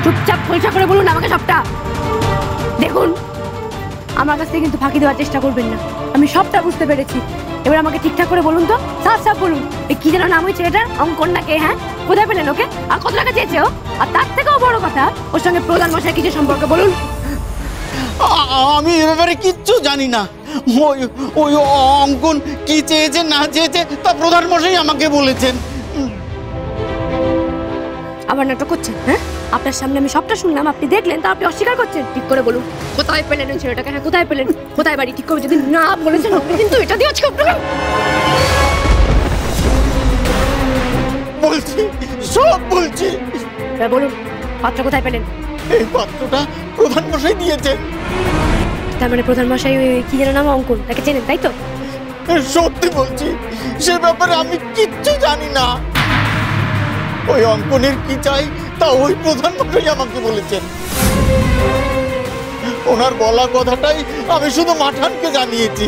চুপচাপ পরিষ্কার করে বলুন আমাকে সবটা। দেখুন, আমার কাছ থেকে কিন্তু ফাঁকি দেওয়ার চেষ্টা করবেন না, আমি সবটা বুঝতে পেরেছি। এবার আমাকে ঠিকঠাক করে বলুন তো, সাফ সাফ বলুন, এই কি যেন নাম ওই ছেলেটার, অঙ্কন নাকি? হ্যাঁ, কোথায় পেলেন ওকে, আর কত টাকা চেয়েছে ও? আর তার থেকেও বড় কথা, ওর সঙ্গে প্রধান মশাই কিছু সম্পর্ক, বলুন। আমি এ ব্যাপারে কিচ্ছু জানি না। ওই ওই অঙ্কন কি চেয়েছে না চেয়েছে তা প্রধান মশাই আমাকে বলেছেন। আবার নাটক করছেন? হ্যাঁ, আপনার সামনে আমি সবটা শুনলাম, আপনি দেখলেন, তা আপনি অস্বীকার করছেন। ঠিক করে বলুন, কোথায় পেলেন ওই ছেলেটাকে? হ্যাঁ, কোথায় পেলেন, কোথায় বাড়ি? ঠিক করে যদি না বলেছেন, কিন্তু এটা দিয়ে আজকে আপনাকে বলছি, সব বলছি। বলুন, পাত্র কোথায় পেলেন? এই পাত্রটা প্রধান মশাই দিয়েছেন। তার মানে প্রধান মশাই ওই কি যেন নাম, অঙ্কন, তাকে চেনেন তাই তো? সত্যি বলছি, সে ব্যাপারে আমি কিচ্ছু জানি না। ওই অঙ্কনের কি চাই তা ওই প্রধান মশাই আমাকে বলেছেন। ওনার বলা কথাটাই আমি শুধু মাঠানকে জানিয়েছি।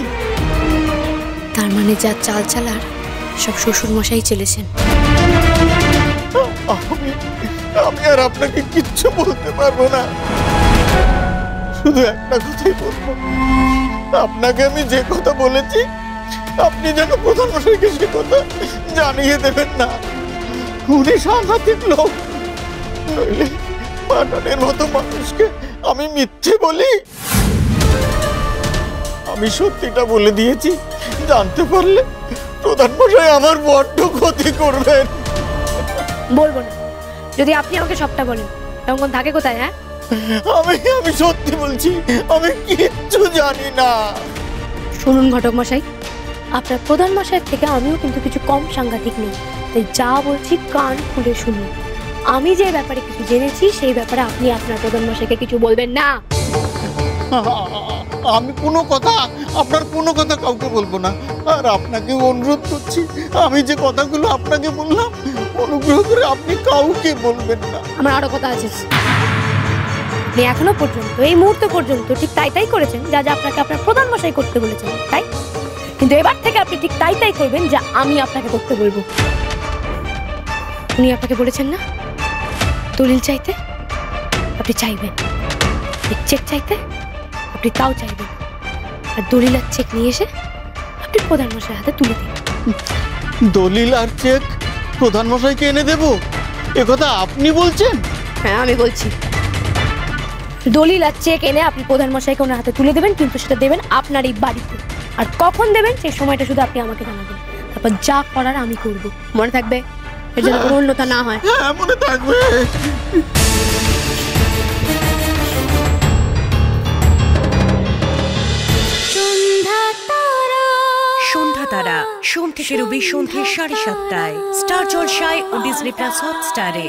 তার মানে যা চাল চালার সব শ্বশুর মশাই চলেছেন। আমি আর আপনাকে কিচ্ছু বলতে পারবো না, শুধু একটা কথাই বলবো, আপনাকে আমি যে কথা বলেছি আপনি যেন প্রধান মশাইকে সে কথা জানিয়ে দেবেন না। উনি সাংঘাতিক লোক, নইলে মাঠানের মতো মানুষকে আমি মিথ্যে বলি? আমি সত্যিটা বলে দিয়েছি, জানতে পারলে প্রধান মশাই আমার বড্ড ক্ষতি করবেন। বলবো না, যদি আপনি আমাকে সবটা বলেন। অঙ্কন থাকে কোথায়? হ্যাঁ, আমি সত্যি বলছি, আমি কিচ্ছু জানি না। শুনুন ঘটক মশাই, আপনার প্রধান মশাইয়ের থেকে আমিও কিন্তু কিছু কম সাংঘাতিক নই, তাই যা বলছি কান খুলে শুনুন। আমি যে ব্যাপারে কিছু জেনেছি সেই ব্যাপারে আপনি আপনার প্রধান মশাইকে কিছু বলবেন না। আমি কোনো কথা, আপনার কোনো কথা কাউকে বলবো না। আর আপনাকে অনুরোধ করছি, আমি যে কথাগুলো আপনাকে বললাম অনুগ্রহ করে আপনি কাউকে বলবেন না। আমার আরো কথা আছে। আপনি এখনো পর্যন্ত, এই মুহূর্ত পর্যন্ত ঠিক তাই করেছেন যা যা আপনাকে আপনার প্রধান মশাই করতে বলেছেন, তাই? কিন্তু এবার থেকে আপনি ঠিক তাই করবেন যা আমি আপনাকে করতে বলবো। উনি আপনাকে বলেছেন না দলিল চাইতে, আপনি চাইবেন। চেক চাইতে আপনি তাও চাইবেন। আর দলিল আর চেক নিয়ে এসে আপনি প্রধান মশাইয়ের হাতে তুলে দিন। দলিল আর চেক প্রধান মশাইকে এনে দেব, একথা আপনি বলছেন? হ্যাঁ, আমি বলছি। দলিল আর চেক এনে আপনি প্রধান মশাইকে ওনার হাতে তুলে দেবেন, কিন্তু সেটা দেবেন আপনার এই বাড়িতে। আর কখন দেবেন সেই সময়টা শুধু আপনি আমাকে জানাবেন, তারপর যা করার আমি করব। মনে থাকবে, এর জন্য কোনো অন্যথা না হয়। হ্যাঁ, মনে থাকবে। সন্ধ্যা তারা, সোম থেকে রবি সন্ধ্যে 7:30টায় স্টার জলসায় ও ডিজনি প্লাস হটস্টারে।